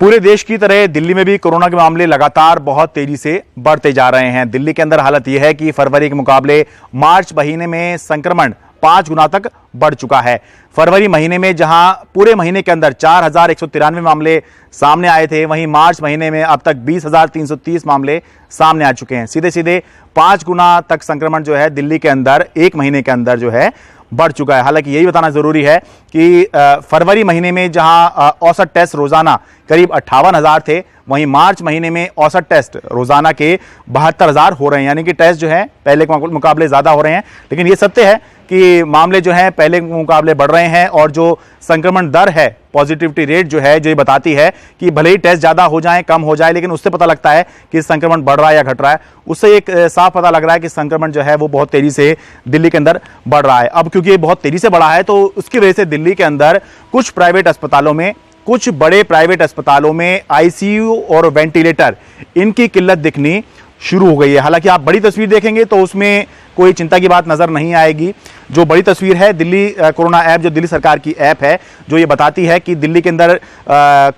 पूरे देश की तरह दिल्ली में भी कोरोना के मामले लगातार बहुत तेजी से बढ़ते जा रहे हैं। दिल्ली के अंदर हालत यह है कि फरवरी के मुकाबले मार्च महीने में संक्रमण 5 गुना तक बढ़ चुका है। फरवरी महीने में जहां पूरे महीने के अंदर 4193 मामले सामने आए थे, वहीं मार्च महीने में अब तक 20,330 मामले सामने आ चुके हैं। सीधे सीधे 5 गुना तक संक्रमण जो है दिल्ली के अंदर एक महीने के अंदर जो है बढ़ चुका है। हालांकि यही बताना जरूरी है कि फरवरी महीने में जहां औसत टेस्ट रोजाना करीब 58,000 थे, वहीं मार्च महीने में औसत टेस्ट रोजाना के 72,000 हो रहे हैं। यानी कि टेस्ट जो है पहले के मुकाबले ज्यादा हो रहे हैं। लेकिन यह सत्य है कि मामले जो हैं पहले के मुकाबले बढ़ रहे हैं और जो संक्रमण दर है, पॉजिटिविटी रेट जो है, जो ये बताती है कि भले ही टेस्ट ज्यादा हो जाए, कम हो जाए, लेकिन उससे पता लगता है कि संक्रमण बढ़ रहा है या घट रहा है। उससे एक साफ पता लग रहा है कि संक्रमण जो है वो बहुत तेजी से दिल्ली के अंदर बढ़ रहा है। अब क्योंकि ये बहुत तेजी से बढ़ा है तो उसकी वजह से दिल्ली के अंदर कुछ प्राइवेट अस्पतालों में, कुछ बड़े प्राइवेट अस्पतालों में आईसीयू और वेंटिलेटर इनकी किल्लत दिखनी शुरू हो गई है। हालांकि आप बड़ी तस्वीर देखेंगे तो उसमें कोई चिंता की बात नजर नहीं आएगी। जो बड़ी तस्वीर है दिल्ली कोरोना ऐप, जो दिल्ली सरकार की ऐप है, जो ये बताती है कि दिल्ली के अंदर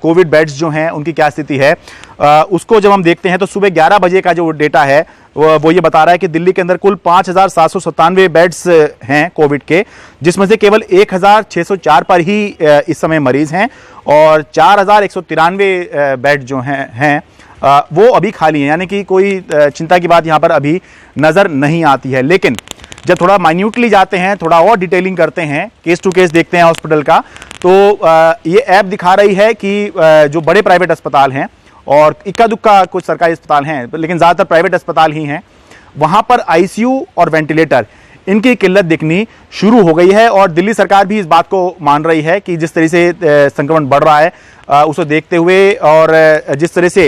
कोविड बेड्स जो हैं उनकी क्या स्थिति है, उसको जब हम देखते हैं तो सुबह 11 बजे का जो डेटा है वो ये बता रहा है कि दिल्ली के अंदर कुल 5,797 बेड्स हैं कोविड के, जिसमें से केवल 1,604 पर ही इस समय मरीज हैं और 4,193 बेड जो हैं वो अभी खाली हैं। यानी कि कोई चिंता की बात यहां पर अभी नजर नहीं आती है। लेकिन जब थोड़ा माइन्यूटली जाते हैं, थोड़ा और डिटेलिंग करते हैं, केस टू केस देखते हैं हॉस्पिटल का, तो ये ऐप दिखा रही है कि जो बड़े प्राइवेट अस्पताल हैं और इक्का दुक्का कुछ सरकारी अस्पताल हैं, लेकिन ज्यादातर प्राइवेट अस्पताल ही हैं, वहां पर आईसीयू और वेंटिलेटर इनकी किल्लत दिखनी शुरू हो गई है। और दिल्ली सरकार भी इस बात को मान रही है कि जिस तरह से संक्रमण बढ़ रहा है उसे देखते हुए और जिस तरह से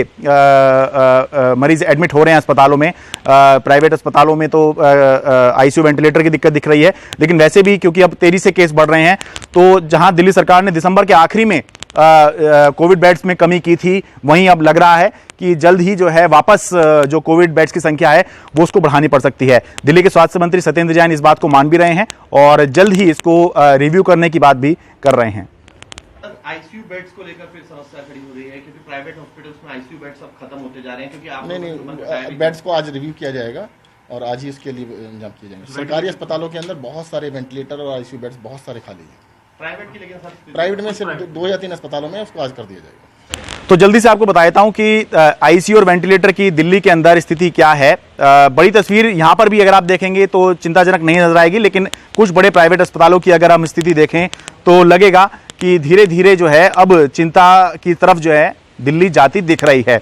मरीज एडमिट हो रहे हैं अस्पतालों में, प्राइवेट अस्पतालों में तो आईसीयू वेंटिलेटर की दिक्कत दिख रही है। लेकिन वैसे भी क्योंकि अब तेजी से केस बढ़ रहे हैं, तो जहां दिल्ली सरकार ने दिसंबर के आखिरी में कोविड बेड्स में कमी की थी, वहीं अब लग रहा है कि जल्द ही जो है वापस जो कोविड बेड्स की संख्या है वो उसको बढ़ानी पड़ सकती है। दिल्ली के स्वास्थ्य मंत्री सत्येंद्र जैन इस बात को मान भी रहे हैं और जल्द ही इसको रिव्यू करने की बात भी कर रहे हैं। आईसीयू बेड्स को लेकर फिर समस्या खड़ी हो रही है क्योंकि प्राइवेट हॉस्पिटल्स में आईसीयू बेड्स अब खत्म होते जा रहे हैं, क्योंकि आप नहीं बेड्स को आज रिव्यू किया जाएगा और आज ही इसके लिए इंतजाम किए जाएंगे। सरकारी अस्पतालों के अंदर बहुत सारे वेंटिलेटर और आईसीयू बेड्स बहुत सारे खाली हैं। प्राइवेट की लेकिन सर प्राइवेट में सिर्फ 2 या 3 अस्पतालों में उसको आज कर दिया जाएगा। तो जल्दी से आपको बता देता हूं कि आईसीयू और वेंटिलेटर की दिल्ली के अंदर स्थिति क्या है। बड़ी तस्वीर यहां पर भी अगर आप देखेंगे तो चिंताजनक नहीं नजर आएगी, लेकिन कुछ बड़े प्राइवेट अस्पतालों की अगर हम स्थिति देखें तो लगेगा कि धीरे धीरे जो है अब चिंता की तरफ जो है दिल्ली जाती दिख रही है।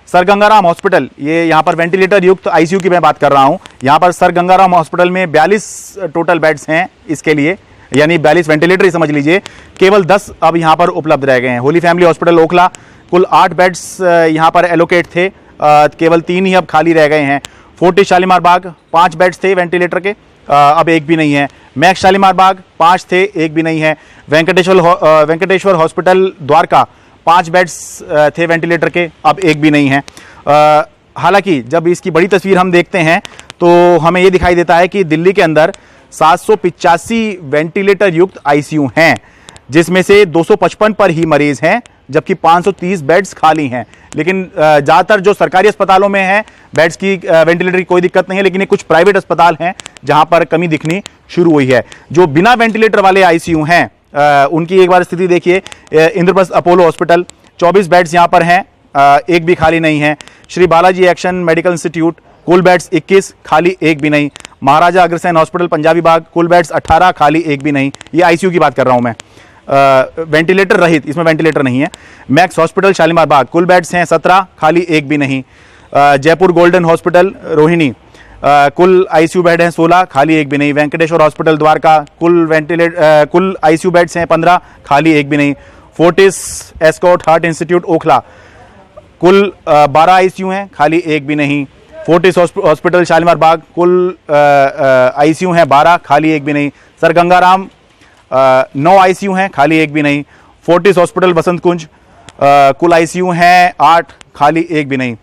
सर गंगाराम हॉस्पिटल, ये यहाँ पर वेंटिलेटर युक्त आईसीयू की मैं बात कर रहा हूँ। यहाँ पर सर गंगाराम हॉस्पिटल में 42 टोटल बेड्स हैं इसके लिए, यानी 42 वेंटिलेटर ही समझ लीजिए। केवल 10 अब यहाँ पर उपलब्ध रह गए हैं। होली फैमिली हॉस्पिटल ओखला, कुल 8 बेड्स यहाँ पर एलोकेट थे, केवल 3 ही अब खाली रह गए हैं। फोर्टिस शालीमार बाग 5 बेड्स थे वेंटिलेटर के, अब एक भी नहीं है। मैक्स शालीमार बाग 5 थे, एक भी नहीं है। वेंकटेश्वर हॉस्पिटल द्वारका 5 बेड्स थे वेंटिलेटर के, अब एक भी नहीं है। हालांकि जब इसकी बड़ी तस्वीर हम देखते हैं तो हमें यह दिखाई देता है कि दिल्ली के अंदर 785 वेंटिलेटर युक्त आईसीयू हैं, जिसमें से 255 पर ही मरीज हैं, जबकि 530 बेड्स खाली हैं। लेकिन ज्यादातर जो सरकारी अस्पतालों में है बेड्स की, वेंटिलेटर की कोई दिक्कत नहीं है, लेकिन ये कुछ प्राइवेट अस्पताल हैं जहां पर कमी दिखनी शुरू हुई है। जो बिना वेंटिलेटर वाले आईसीयू हैं उनकी एक बार स्थिति देखिए। इंद्रप्रस्थ अपोलो हॉस्पिटल 24 बेड्स यहां पर हैं, एक भी खाली नहीं है। Shri Balaji action medical institute कुल बेड्स 21, खाली एक भी नहीं। महाराजा अग्रसेन हॉस्पिटल पंजाबी बाग कुल बेड्स 18, खाली एक भी नहीं। ये आईसीयू की बात कर रहा हूं मैं, वेंटिलेटर रहित, इसमें वेंटिलेटर नहीं है। मैक्स हॉस्पिटल शालीमार बाग कुल बेड्स हैं 17, खाली एक भी नहीं। जयपुर गोल्डन हॉस्पिटल रोहिणी कुल आईसीयू बेड हैं 16, खाली एक भी नहीं। वेंकटेश्वर हॉस्पिटल द्वारका कुल आईसीयू बेड्स हैं 15, खाली एक भी नहीं। फोर्टिस एस्कॉट हार्ट इंस्टीट्यूट ओखला कुल 12 आईसीयू हैं, खाली एक भी नहीं। फोर्टिस हॉस्पिटल शालीमार बाग कुल आईसीयू हैं 12, खाली एक भी नहीं। सर गंगाराम 9 आईसीयू हैं, खाली एक भी नहीं। फोर्टिस हॉस्पिटल बसंत कुंज कुल आईसीयू हैं 8, खाली एक भी नहीं।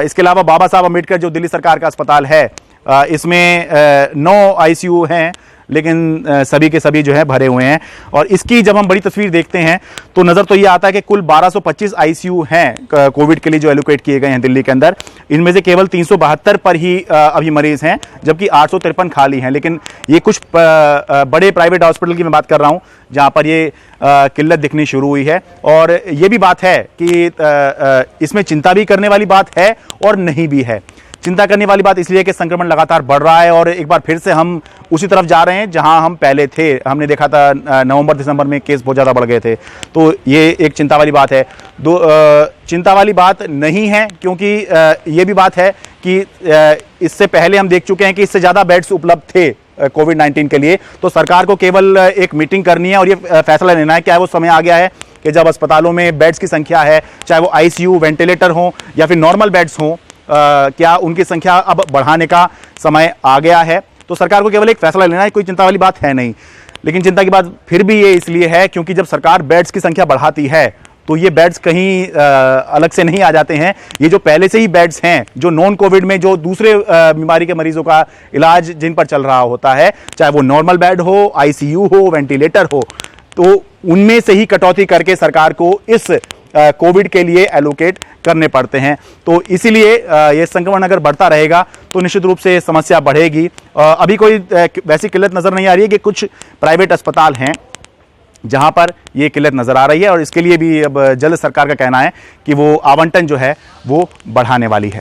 इसके अलावा बाबा साहब अम्बेडकर जो दिल्ली सरकार का अस्पताल है, इसमें 9 आईसीयू हैं, लेकिन सभी के सभी जो है भरे हुए हैं। और इसकी जब हम बड़ी तस्वीर देखते हैं तो नज़र तो ये आता है कि कुल 1225 आईसीयू हैं कोविड के लिए जो एलोकेट किए गए हैं दिल्ली के अंदर। इनमें से केवल 372 पर ही अभी मरीज हैं, जबकि 853 खाली हैं। लेकिन ये कुछ बड़े प्राइवेट हॉस्पिटल की मैं बात कर रहा हूँ जहाँ पर ये किल्लत दिखनी शुरू हुई है। और ये भी बात है कि इसमें चिंता भी करने वाली बात है और नहीं भी है। चिंता करने वाली बात इसलिए कि संक्रमण लगातार बढ़ रहा है और एक बार फिर से हम उसी तरफ जा रहे हैं जहां हम पहले थे। हमने देखा था नवंबर दिसंबर में केस बहुत ज़्यादा बढ़ गए थे, तो ये एक चिंता वाली बात है। चिंता वाली बात नहीं है क्योंकि ये भी बात है कि इससे पहले हम देख चुके हैं कि इससे ज़्यादा बेड्स उपलब्ध थे कोविड-19 के लिए। तो सरकार को केवल एक मीटिंग करनी है और ये फैसला लेना है। क्या वो समय आ गया है कि जब अस्पतालों में बेड्स की संख्या है, चाहे वो आईसीयू, वेंटिलेटर हों या फिर नॉर्मल बेड्स हों, क्या उनकी संख्या अब बढ़ाने का समय आ गया है? तो सरकार को केवल एक फैसला लेना है, कोई चिंता वाली बात है नहीं। लेकिन चिंता की बात फिर भी ये इसलिए है क्योंकि जब सरकार बेड्स की संख्या बढ़ाती है तो ये बेड्स कहीं अलग से नहीं आ जाते हैं। ये जो पहले से ही बेड्स हैं, जो नॉन कोविड में जो दूसरे बीमारी के मरीजों का इलाज जिन पर चल रहा होता है, चाहे वो नॉर्मल बेड हो, आईसीयू हो, वेंटिलेटर हो, तो उनमें से ही कटौती करके सरकार को इस कोविड के लिए एलोकेट करने पड़ते हैं। तो इसीलिए ये संक्रमण अगर बढ़ता रहेगा तो निश्चित रूप से समस्या बढ़ेगी। अभी कोई वैसी किल्लत नज़र नहीं आ रही है कि कुछ प्राइवेट अस्पताल हैं जहां पर ये किल्लत नज़र आ रही है और इसके लिए भी अब जल्द सरकार का कहना है कि वो आवंटन जो है वो बढ़ाने वाली है।